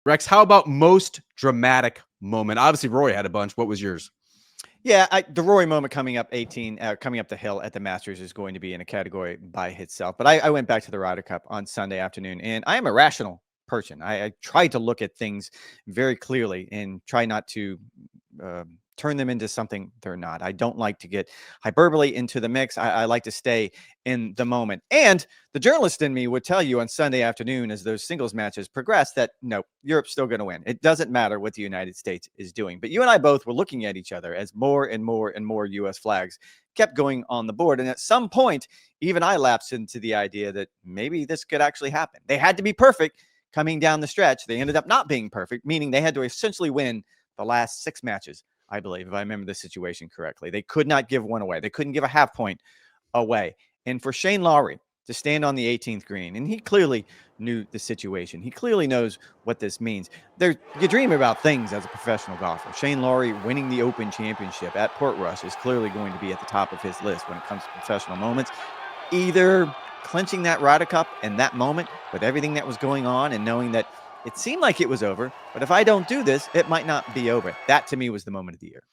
Rex, how about most dramatic moment? Obviously, Rory had a bunch. What was yours? Yeah, the Rory moment coming up coming up the hill at the Masters is going to be in a category by itself. But I went back to the Ryder Cup on Sunday afternoon, and I am a rational person. I try to look at things very clearly and try not to turn them into something they're not. I don't like to get hyperbole into the mix. I like to stay in the moment. And the journalist in me would tell you on Sunday afternoon as those singles matches progress that no, Europe's still going to win. It doesn't matter what the United States is doing. But you and I both were looking at each other as more and more and more U.S. flags kept going on the board. And at some point, even I lapsed into the idea that maybe this could actually happen. They had to be perfect coming down the stretch. They ended up not being perfect, meaning they had to essentially win the last 6 matches, I believe, if I remember the situation correctly. They could not give one away. They couldn't give a half point away. And for Shane Lowry to stand on the 18th green, and he clearly knew the situation. He clearly knows what this means. You dream about things as a professional golfer. Shane Lowry winning the Open Championship at Portrush is clearly going to be at the top of his list when it comes to professional moments. Either clinching that Ryder Cup in that moment with everything that was going on and knowing that it seemed like it was over, but if I don't do this, it might not be over. That to me was the moment of the year.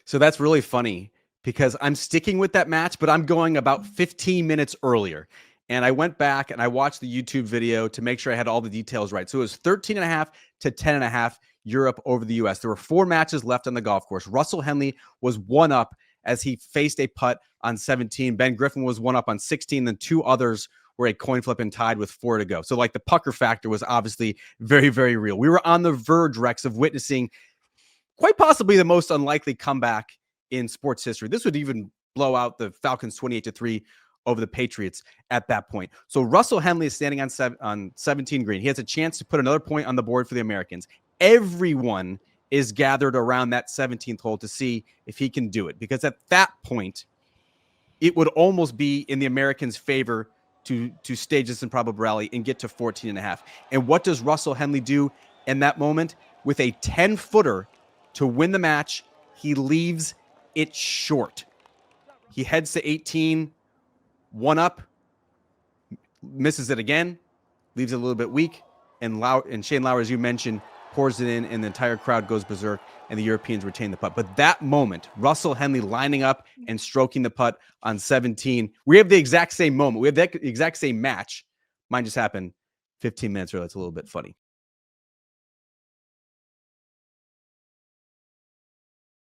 So that's really funny because I'm sticking with that match, but I'm going about 15 minutes earlier. And I went back and I watched the YouTube video to make sure I had all the details right. So it was 13.5 to 10.5 Europe over the US. There were 4 matches left on the golf course. Russell Henley was 1 up as he faced a putt on 17. Ben Griffin was 1 up on 16. Then 2 others were a coin flip and tied with 4 to go. So like the pucker factor was obviously very, very real. We were on the verge, Rex, of witnessing quite possibly the most unlikely comeback in sports history. This would even blow out the Falcons 28-3 over the Patriots at that point. So Russell Henley is standing on 17 green. He has a chance to put another point on the board for the Americans. Everyone is gathered around that 17th hole to see if he can do it, because at that point, it would almost be in the Americans' favor to stage this improbable rally and get to 14.5. And what does Russell Henley do in that moment? With a 10-footer to win the match, he leaves it short. He heads to 18, 1 up, misses it again, leaves it a little bit weak, and Shane Lowry, as you mentioned, pours it in, and the entire crowd goes berserk, and the Europeans retain the putt. But that moment, Russell Henley lining up and stroking the putt on 17, we have the exact same moment. We have that exact same match. Mine just happened 15 minutes early. It's a little bit funny.